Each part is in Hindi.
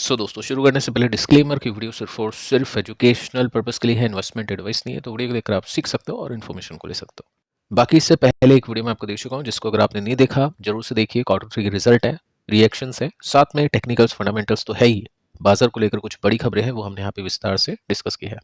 दोस्तों शुरू करने से पहले डिस्क्लेमर की वीडियो सिर्फ और सिर्फ एजुकेशनल पर्पस के लिए है, इन्वेस्टमेंट एडवाइस नहीं है। तो वीडियो को देखकर आप सीख सकते हो और इन्फॉर्मेशन को ले सकते हो। बाकी इससे पहले एक वीडियो मैं आपको दे चुका हूँ, जिसको अगर आपने नहीं देखा जरूर से देखिए। क्वार्टर थ्री की रिजल्ट है, रिएक्शंस है, साथ में टेक्निकल्स फंडामेंटल्स तो है ही, बाजार को लेकर कुछ बड़ी खबरें हैं वो हमने यहाँ पे विस्तार से डिस्कस की है।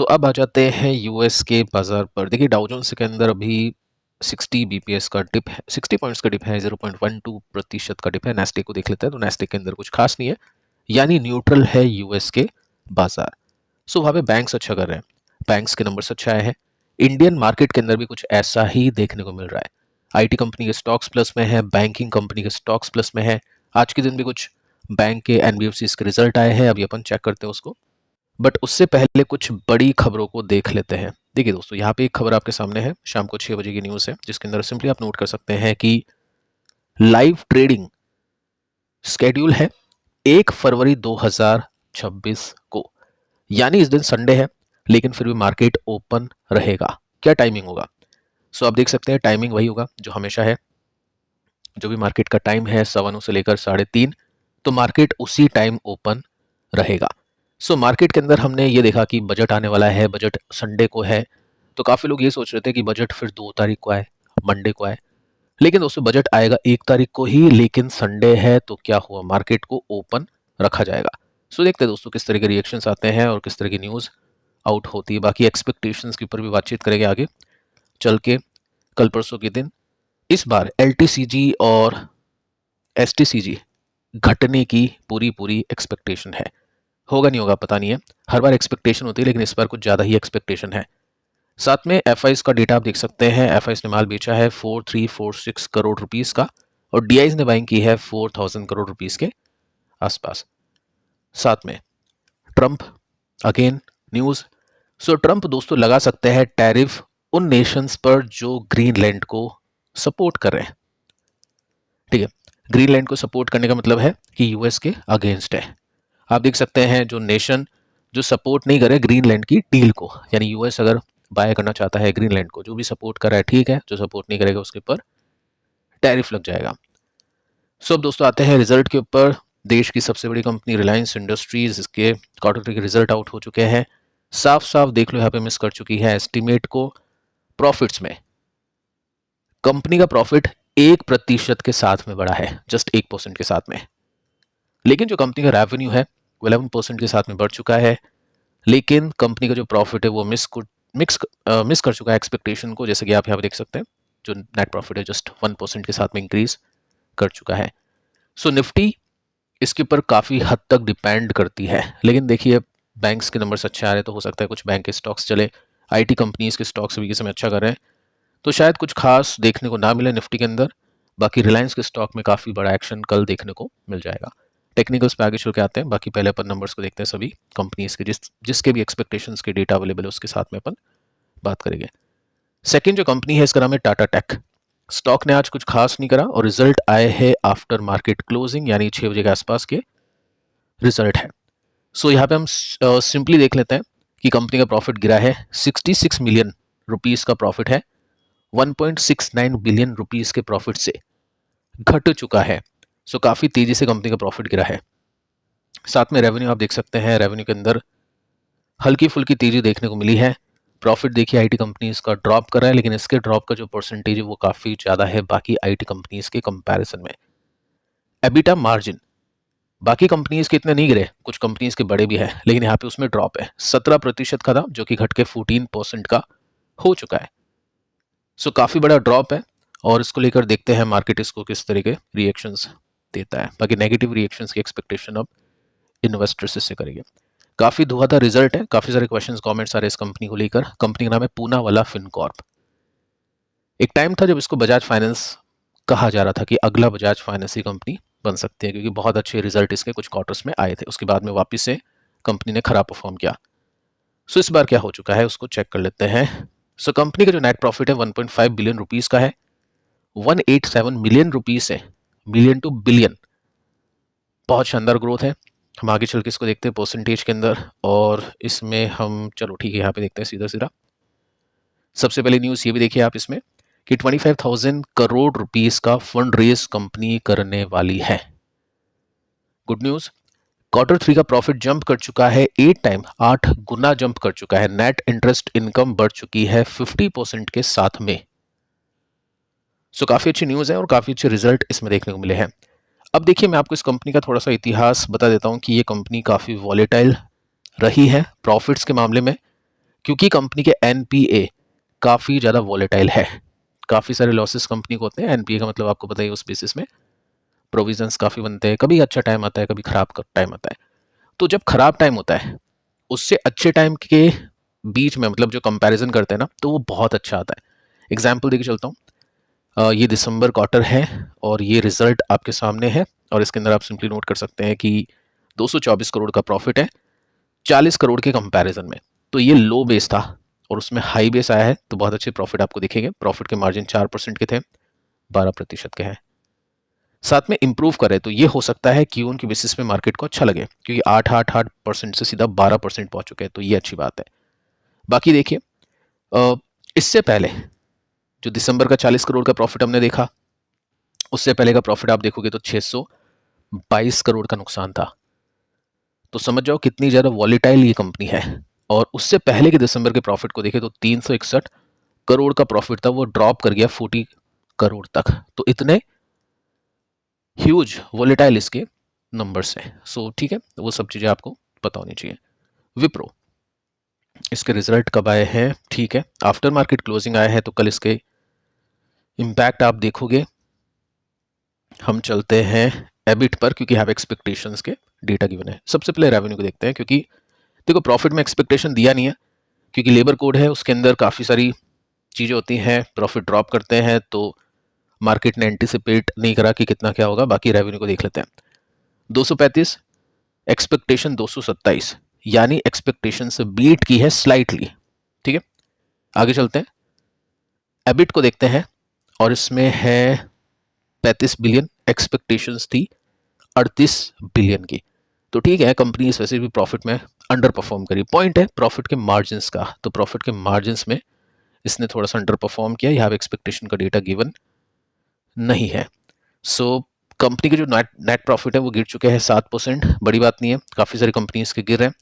अब आ जाते हैं यूएस के बाजार पर। देखिए डाउ जोन्स के अंदर अभी 60 बीपीएस का डिप है, 60 पॉइंट्स का डिप है, 0.12% का डिप है। नेस्टेक को देख लेते हैं तो नेस्टेक के अंदर कुछ खास नहीं है, यानी न्यूट्रल है यूएस के बाजार। वहाँ पे बैंक्स अच्छा कर रहे हैं, बैंक्स के नंबर्स अच्छा आए हैं। इंडियन मार्केट के अंदर भी कुछ ऐसा ही देखने को मिल रहा है। आईटी कंपनी के स्टॉक्स प्लस में है, बैंकिंग कंपनी के स्टॉक्स प्लस में है। आज के दिन भी कुछ बैंक के एनबीएफसी के रिजल्ट आए हैं, अभी अपन चेक करते हैं उसको। बट उससे पहले कुछ बड़ी खबरों को देख लेते हैं। देखिए दोस्तों, यहाँ पे एक खबर आपके सामने है, शाम को 6 बजे की न्यूज़ है, जिसके अंदर सिंपली आप नोट कर सकते हैं कि लाइव ट्रेडिंग स्केड्यूल है 1 फरवरी 2026 को, यानी इस दिन संडे है, लेकिन फिर भी मार्केट ओपन रहेगा। क्या टाइमिंग होगा? आप देख सकते हैं टाइमिंग वही होगा जो हमेशा है। जो भी मार्केट का टाइम है 9:15 से लेकर 3:30, तो मार्केट उसी टाइम ओपन रहेगा। मार्केट के अंदर हमने ये देखा कि बजट आने वाला है, बजट संडे को है। तो काफी लोग ये सोच रहे थे कि बजट फिर 2 तारीख को आए, मंडे को आए। लेकिन दोस्तों बजट आएगा 1 तारीख को ही, लेकिन संडे है तो क्या हुआ, मार्केट को ओपन रखा जाएगा। देखते हैं दोस्तों किस तरह के रिएक्शंस आते हैं और किस तरह की न्यूज़ आउट होती है। बाकी एक्सपेक्टेशंस के ऊपर भी बातचीत करेंगे आगे चल के, कल परसों के दिन। इस बार एलटीसीजी और एसटीसीजी घटने की पूरी पूरी एक्सपेक्टेशन है। होगा नहीं होगा पता नहीं है, हर बार एक्सपेक्टेशन होती है, लेकिन इस बार कुछ ज़्यादा ही एक्सपेक्टेशन है। साथ में एफआईज का डेटा आप देख सकते हैं। एफआईज ने माल बेचा है 4346 करोड़ रुपीस का, और डीआईज ने बाइंग की है 4000 करोड़ रुपीस के आसपास। साथ में ट्रंप अगेन न्यूज़। ट्रंप दोस्तों लगा सकते हैं टैरिफ उन नेशंस पर जो ग्रीनलैंड को सपोर्ट कर रहे हैं। ठीक है, ग्रीनलैंड को सपोर्ट करने का मतलब है कि यूएस के अगेंस्ट है। आप देख सकते हैं जो नेशन जो सपोर्ट नहीं करे ग्रीनलैंड की डील को, यानी यूएस अगर बाय करना चाहता है ग्रीनलैंड को, जो भी सपोर्ट कर रहा है ठीक है, जो सपोर्ट नहीं करेगा उसके ऊपर टैरिफ लग जाएगा। अब दोस्तों आते हैं रिजल्ट के ऊपर। देश की सबसे बड़ी कंपनी रिलायंस इंडस्ट्रीज, इसके क्वार्टर के रिजल्ट आउट हो चुके हैं। साफ साफ देख लो यहाँ पे मिस कर चुकी है एस्टिमेट को प्रॉफिट्स में। कंपनी का प्रॉफिट 1% के साथ में बढ़ा है, जस्ट 1% के साथ में। लेकिन जो कंपनी का रेवेन्यू है वो 11% के साथ में बढ़ चुका है। लेकिन कंपनी का जो प्रॉफिट है वो मिस कर चुका है एक्सपेक्टेशन को, जैसे कि आप यहाँ पे देख सकते हैं। जो नेट प्रॉफिट है जस्ट 1% के साथ में इंक्रीज कर चुका है। निफ्टी इसके ऊपर काफ़ी हद तक डिपेंड करती है। लेकिन देखिए बैंक्स के नंबर्स अच्छे आ रहे हैं, तो हो सकता है कुछ बैंक के स्टॉक्स चले। आईटी कंपनीज के स्टॉक्स भी इस समय अच्छा कर रहे हैं, तो शायद कुछ खास देखने को ना मिले निफ्टी के अंदर। बाकी रिलायंस के स्टॉक में काफ़ी बड़ा एक्शन कल देखने को मिल जाएगा। टेक्निकल्स पे आगे चल के आते हैं। बाकी पहले अपन नंबर्स को देखते हैं सभी कंपनीज के, जिसके भी एक्सपेक्टेशंस के डेटा अवेलेबल है उसके साथ में अपन बात करेंगे। सेकंड जो कंपनी है इसका नाम है टाटा टेक। स्टॉक ने आज कुछ खास नहीं करा और रिजल्ट आए हैं आफ्टर मार्केट क्लोजिंग, यानी 6 बजे के आसपास के रिजल्ट है। यहाँ पे हम सिंपली देख लेते हैं कि कंपनी का प्रॉफिट गिरा है, 66 मिलियन रुपीस का प्रॉफिट है, 1.69 बिलियन रुपीस के प्रॉफिट से घट चुका है। काफी तेजी से कंपनी का प्रॉफिट गिरा है। साथ में रेवेन्यू आप देख सकते हैं, रेवेन्यू के अंदर हल्की फुल्की तेजी देखने को मिली है। प्रॉफिट देखिए आईटी कंपनीज का ड्रॉप कर रहा है, लेकिन इसके ड्रॉप का जो परसेंटेज है वो काफी ज्यादा है बाकी आईटी कंपनीज के कंपैरिजन में। एबिटा मार्जिन बाकी कंपनीज के इतने नहीं गिरे, कुछ कंपनीज के बड़े भी है, लेकिन यहाँ पे उसमें ड्रॉप है 17% का था, जो कि घट के 14% का हो चुका है। काफी बड़ा ड्रॉप है, और इसको लेकर देखते हैं मार्केट इसको किस तरह के रिएक्शंस देता है। बाकी नेगेटिव रिएक्शंस की एक्सपेक्टेशन अब इन्वेस्टर्स इससे करेंगे। काफी धुआंधार रिजल्ट है, काफी सारे क्वेश्चंस कमेंट्स आ रहे हैं इस कंपनी को लेकर। कंपनी का नाम है पूनावाला फिनकॉर्प। एक टाइम था जब इसको बजाज फाइनेंस कहा जा रहा था कि अगला बजाज फाइनेंस की कंपनी बन सकती है, क्योंकि बहुत अच्छे रिजल्ट इसके कुछ क्वार्टर्स में आए थे। उसके बाद में वापस से कंपनी ने खराब परफॉर्म किया। इस बार क्या हो चुका है उसको चेक कर लेते हैं। कंपनी का जो नेट प्रॉफिट है 1.5 बिलियन रुपीस का है, 187 मिलियन रुपीस है, मिलियन टू बिलियन। बहुत शानदार ग्रोथ है। हम आगे चल के इसको देखते हैं परसेंटेज के अंदर, और इसमें हम चलो ठीक है यहाँ पे देखते हैं सीधा सीधा। सबसे पहले न्यूज़ ये भी देखिए आप इसमें कि 25,000 करोड़ रुपीस का फंड रेज कंपनी करने वाली है। Good news. Q3 का प्रॉफिट जंप कर चुका है 8 टाइम, 8 गुना जंप कर चुका है। नेट इंटरेस्ट इनकम बढ़ चुकी है 50% के साथ में। सो काफी अच्छी न्यूज है और काफी अच्छे रिजल्ट इसमें देखने को मिले हैं। अब देखिए, मैं आपको इस कंपनी का थोड़ा सा इतिहास बता देता हूं कि ये कंपनी काफी वॉलेटाइल रही है प्रॉफिट्स के मामले में, क्योंकि कंपनी के एनपीए काफी ज्यादा वॉलेटाइल है। काफी सारे लॉसेस कंपनी को होते हैं। एनपीए का मतलब आपको पता ही, उस बेसिस में प्रोविजंस काफी बनते हैं। कभी अच्छा टाइम आता है, कभी खराब टाइम आता है। तो जब खराब टाइम होता है, उससे अच्छे टाइम के बीच में मतलब जो कंपैरिजन करते हैं ना, तो वो बहुत अच्छा आता है। एग्जाम्पल देके चलता हूँ। ये दिसंबर क्वार्टर है और ये रिजल्ट आपके सामने है, और इसके अंदर आप सिंपली नोट कर सकते हैं कि 224 करोड़ का प्रॉफिट है 40 करोड़ के कंपैरिजन में। तो ये लो बेस था और उसमें हाई बेस आया है, तो बहुत अच्छे प्रॉफिट आपको दिखेंगे। प्रॉफिट के मार्जिन 4% के थे, 12% के हैं। साथ में इंप्रूव करे तो ये हो सकता है कि उनकी बेसिस पे मार्केट को अच्छा लगे, क्योंकि 8% से सीधा 12% पहुंच चुके हैं, तो ये अच्छी बात है। बाकी देखिए, इससे पहले जो दिसंबर का 40 करोड़ का प्रॉफिट हमने देखा, उससे पहले का प्रॉफिट आप देखोगे तो 622 करोड़ का नुकसान था। तो समझ जाओ कितनी ज्यादा वॉलेटाइल ये कंपनी है। और उससे पहले के दिसंबर के प्रॉफिट को देखें तो 361 करोड़ का प्रॉफिट था, वो ड्रॉप कर गया 40 करोड़ तक। तो इतने ह्यूज वॉलेटाइल इसके नंबर्स हैं। सो ठीक है, वो सब चीजें आपको पता होनी चाहिए। विप्रो, इसके रिजल्ट कब आए हैं? ठीक है, आफ्टर मार्केट क्लोजिंग आया है, तो कल इसके इम्पैक्ट आप देखोगे। हम चलते हैं एबिट पर, क्योंकि हैव एक्सपेक्टेशंस के डेटा गिवन है। सबसे पहले रेवेन्यू को देखते हैं, क्योंकि देखो प्रॉफिट में एक्सपेक्टेशन दिया नहीं है, क्योंकि लेबर कोड है, उसके अंदर काफ़ी सारी चीज़ें होती हैं। प्रॉफिट ड्रॉप करते हैं तो मार्केट ने एंटिसिपेट नहीं करा कि कितना क्या होगा। बाकी रेवेन्यू को देख लेते हैं। 235, एक्सपेक्टेशन 227, यानी एक्सपेक्टेशन से बीट की है स्लाइटली। ठीक है, आगे चलते हैं। एबिट को देखते हैं और इसमें है 35 बिलियन, एक्सपेक्टेशंस थी 38 बिलियन की। तो ठीक है, कंपनी इस वैसे भी प्रॉफिट में अंडर परफॉर्म करी। पॉइंट है प्रॉफिट के मार्जिन्स का, तो प्रॉफिट के मार्जिन्स में इसने थोड़ा सा अंडर परफॉर्म किया। यहाँ एक्सपेक्टेशन का डेटा गिवन नहीं है। सो कंपनी के जो नेट प्रॉफिट है वो गिर चुके हैं 7%। बड़ी बात नहीं है, काफ़ी सारी कंपनीज के गिर रहे हैं।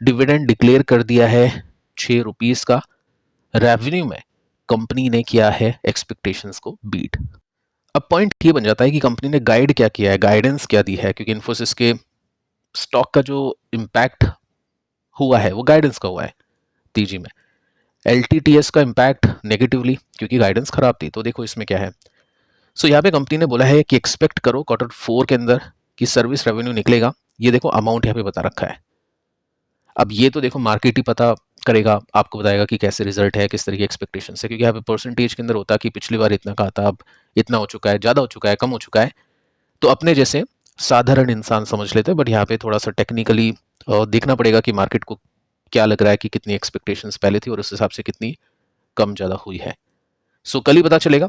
डिविडेंड डिक्लेयर कर दिया है 6 रुपीज़ का। रेवेन्यू में कंपनी ने किया है एक्सपेक्टेशंस को बीट। अब पॉइंट ये बन जाता है कि कंपनी ने गाइड क्या किया है, गाइडेंस क्या दी है, क्योंकि इन्फोसिस के स्टॉक का जो इम्पैक्ट हुआ है वो गाइडेंस का हुआ है तीजी में। एलटीटीएस का इम्पैक्ट नेगेटिवली, क्योंकि गाइडेंस खराब थी। तो देखो इसमें क्या है। सो यहाँ पे कंपनी ने बोला है कि एक्सपेक्ट करो Q4 के अंदर कि सर्विस रेवेन्यू निकलेगा। ये देखो अमाउंट यहाँ पे बता रखा है। अब ये तो देखो मार्केट ही पता करेगा, आपको बताएगा कि कैसे रिजल्ट है, किस तरह की एक्सपेक्टेशन है, क्योंकि यहाँ पे परसेंटेज के अंदर होता है कि पिछली बार इतना का था, अब इतना हो चुका है, ज़्यादा हो चुका है, कम हो चुका है। तो अपने जैसे साधारण इंसान समझ लेते हैं, बट यहाँ पे थोड़ा सा टेक्निकली देखना पड़ेगा कि मार्केट को क्या लग रहा है कि कितनी एक्सपेक्टेशंस पहले थी और उस हिसाब से कितनी कम ज़्यादा हुई है। सो कल ही पता चलेगा।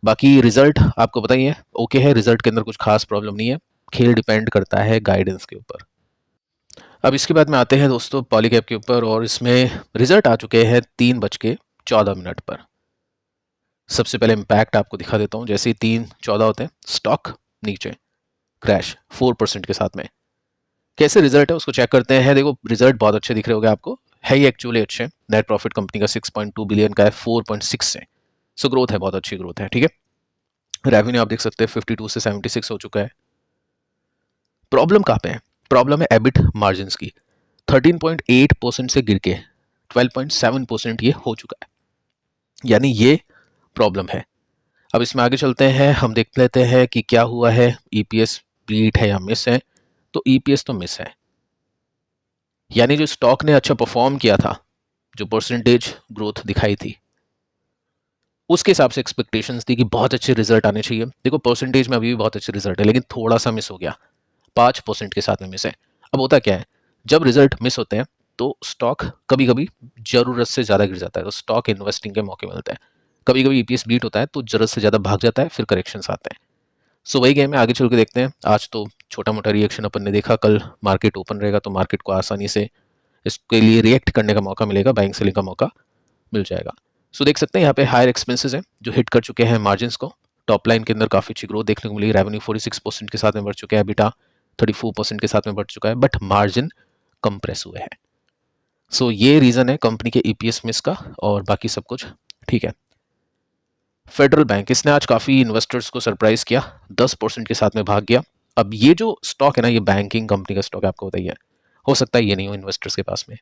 बाकी रिजल्ट आपको पता ही है, ओके है। रिजल्ट के अंदर कुछ खास प्रॉब्लम नहीं है। खेल डिपेंड करता है गाइडेंस के ऊपर। अब इसके बाद में आते हैं दोस्तों पॉलीकैब के ऊपर, और इसमें रिजल्ट आ चुके हैं 3:14 पर। सबसे पहले इम्पैक्ट आपको दिखा देता हूँ। जैसे ही 3:14 होते हैं, स्टॉक नीचे क्रैश 4% के साथ में। कैसे रिजल्ट है उसको चेक करते हैं। देखो रिजल्ट बहुत अच्छे दिख रहे होंगे आपको, है ही एक्चुअली अच्छे। नेट प्रॉफिट कंपनी का 6.2 बिलियन का है 4.6 से। सो ग्रोथ है, बहुत अच्छी ग्रोथ है। ठीक है, रेवेन्यू आप देख सकते हैं 52 से 76 हो चुका है। प्रॉब्लम कहाँ पे है? प्रॉब्लम है एबिट मार्जिन की। 13.8% से गिर के 12.7% ये हो चुका है, यानी ये प्रॉब्लम है। अब इसमें आगे चलते हैं, हम देख लेते हैं कि क्या हुआ है। ईपीएस बीट है या मिस है? तो ईपीएस तो मिस है, यानी जो स्टॉक ने अच्छा परफॉर्म किया था, जो परसेंटेज ग्रोथ दिखाई थी, उसके हिसाब से एक्सपेक्टेशंस थी कि बहुत अच्छे रिजल्ट आने चाहिए। देखो परसेंटेज में अभी भी बहुत अच्छे रिजल्ट है, लेकिन थोड़ा सा मिस हो गया, 5% के साथ में मिस है। अब होता क्या है, जब रिजल्ट मिस होते हैं तो स्टॉक कभी कभी जरूरत से ज़्यादा गिर जाता है, तो स्टॉक इन्वेस्टिंग के मौके मिलते हैं। कभी कभी ईपीएस बीट होता है तो जरूरत से ज़्यादा भाग जाता है, फिर करेक्शंस आते हैं। सो वही गेम है, आगे चल के देखते हैं। आज तो छोटा मोटा रिएक्शन अपन ने देखा, कल मार्केट ओपन रहेगा तो मार्केट को आसानी से इसके लिए रिएक्ट करने का मौका मिलेगा, बाइंग सेलिंग का मौका मिल जाएगा। सो देख सकते हैं यहाँ पे हायर एक्सपेंसेस हैं जो हिट कर चुके हैं मार्जिन को। टॉप लाइन के अंदर काफ़ी अच्छी ग्रोथ देखने को मिली। रेवेन्यू 46% के साथ में बढ़ चुके हैं। एबिटा 34% के साथ में बढ़ चुका है, बट मार्जिन कंप्रेस हुए हैं। सो ये रीज़न है कंपनी के ईपीएस मिस का, और बाकी सब कुछ ठीक है। फेडरल बैंक, इसने आज काफ़ी इन्वेस्टर्स को सरप्राइज किया, 10% के साथ में भाग गया। अब ये जो स्टॉक है ना, ये बैंकिंग कंपनी का स्टॉक है, आपको बताइए, हो सकता है ये नहीं हो इन्वेस्टर्स के पास में,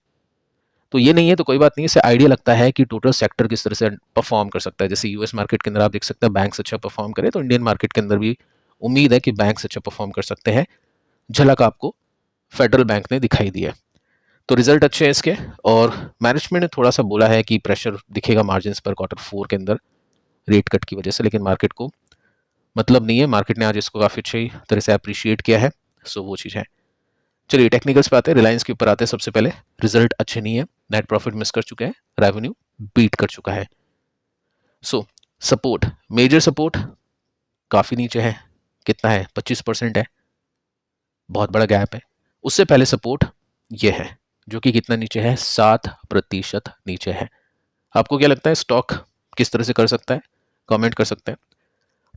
तो ये नहीं है तो कोई बात नहीं, इससे आइडिया लगता है कि टोटल सेक्टर किस तरह से परफॉर्म कर सकता है। जैसे यूएस मार्केट के अंदर आप देख सकते हैं बैंक्स अच्छा परफॉर्म करे, तो इंडियन मार्केट के अंदर भी उम्मीद है कि बैंक्स अच्छा परफॉर्म कर सकते हैं। झलक आपको फेडरल बैंक ने दिखाई दी है। तो रिजल्ट अच्छे हैं इसके, और मैनेजमेंट ने थोड़ा सा बोला है कि प्रेशर दिखेगा मार्जिन पर Q4 के अंदर रेट कट की वजह से, लेकिन मार्केट को मतलब नहीं है, मार्केट ने आज इसको काफ़ी अच्छी तरह से अप्रिशिएट किया है। सो वो चीज़ है। चलिए टेक्निकल्स पे आते हैं, रिलायंस के ऊपर आते हैं। सबसे पहले रिजल्ट अच्छे नहीं है, नेट प्रॉफिट मिस कर चुके हैं, रेवेन्यू बीट कर चुका है। सो सपोर्ट, मेजर सपोर्ट काफ़ी नीचे है, कितना है, 25% है, बहुत बड़ा गैप है। उससे पहले सपोर्ट ये है, जो कि कितना नीचे है, 7% नीचे है। आपको क्या लगता है स्टॉक किस तरह से कर सकता है, कमेंट कर सकते हैं।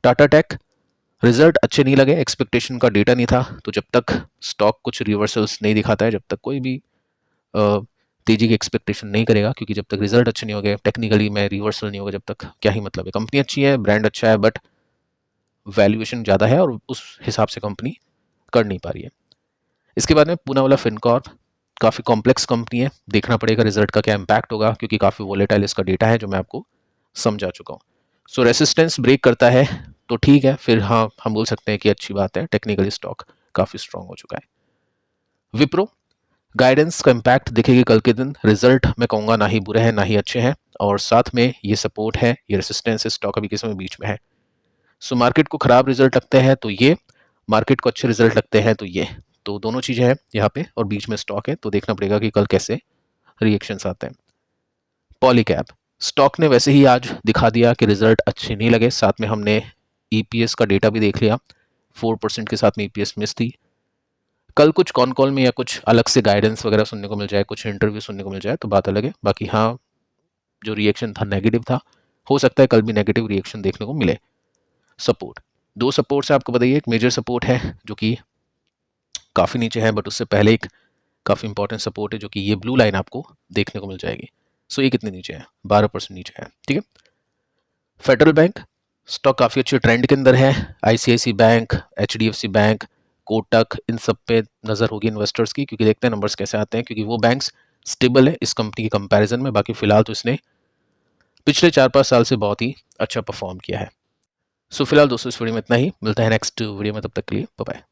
टाटा टेक, रिजल्ट अच्छे नहीं लगे, एक्सपेक्टेशन का डेटा नहीं था, तो जब तक स्टॉक कुछ रिवर्सल्स नहीं दिखाता है, जब तक कोई भी तेजी की एक्सपेक्टेशन नहीं करेगा, क्योंकि जब तक रिजल्ट अच्छे नहीं हो गए, टेक्निकली में रिवर्सल नहीं होगा, जब तक क्या ही मतलब है। कंपनी अच्छी है, ब्रांड अच्छा है, बट वैल्यूएशन ज़्यादा है और उस हिसाब से कंपनी कर नहीं पा रही है। इसके बाद में पूनावाला फिनकॉर्प, काफ़ी कॉम्प्लेक्स कंपनी है, देखना पड़ेगा रिजल्ट का क्या इम्पैक्ट होगा, क्योंकि काफ़ी वोलेटाइल इसका डेटा है जो मैं आपको समझा चुका हूँ। सो रेसिस्टेंस ब्रेक करता है तो ठीक है, फिर हाँ हम बोल सकते हैं कि अच्छी बात है, टेक्निकली स्टॉक काफ़ी स्ट्रांग हो चुका है। विप्रो, गाइडेंस का इम्पैक्ट दिखेगी कल के दिन, रिजल्ट मैं कहूँगा ना ही बुरे हैं ना ही अच्छे हैं, और साथ में ये सपोर्ट है, ये रेसिस्टेंस है, स्टॉक अभी के समय बीच में है। सो मार्केट को खराब रिजल्ट लगते हैं तो ये, मार्केट को अच्छे रिजल्ट लगते हैं तो ये, तो दोनों चीज़ें हैं यहाँ पे, और बीच में स्टॉक है, तो देखना पड़ेगा कि कल कैसे रिएक्शंस आते हैं। पॉलीकैब, स्टॉक ने वैसे ही आज दिखा दिया कि रिजल्ट अच्छे नहीं लगे, साथ में हमने ईपीएस का डेटा भी देख लिया, 4% के साथ में ईपीएस मिस थी। कल कुछ कॉन कॉल में या कुछ अलग से गाइडेंस वगैरह सुनने को मिल जाए, कुछ इंटरव्यू सुनने को मिल जाए तो बात अलग है, बाकी हाँ जो रिएक्शन था नेगेटिव था, हो सकता है कल भी नेगेटिव रिएक्शन देखने को मिले। सपोर्ट, दो सपोर्ट से आपको बताइए, एक मेजर सपोर्ट है जो कि काफ़ी नीचे है, बट उससे पहले एक काफ़ी इंपॉर्टेंट सपोर्ट है जो कि ये ब्लू लाइन आपको देखने को मिल जाएगी। सो ये कितने नीचे है, 12% नीचे है, ठीक है। फेडरल बैंक, स्टॉक काफ़ी अच्छे ट्रेंड के अंदर है, ICICI bank, HDFC bank, Kotak, इन सब पे नज़र होगी इन्वेस्टर्स की, क्योंकि देखते हैं नंबर्स कैसे आते हैं, क्योंकि वो बैंक्स स्टेबल है इस कंपनी के कंपैरिजन में। बाकी फिलहाल तो इसने पिछले 4-5 साल से बहुत ही अच्छा परफॉर्म किया है। सो फिलहाल दोस्तों इस वीडियो में इतना ही, मिलता है नेक्स्ट वीडियो में, तब तक के लिए बाय बाय।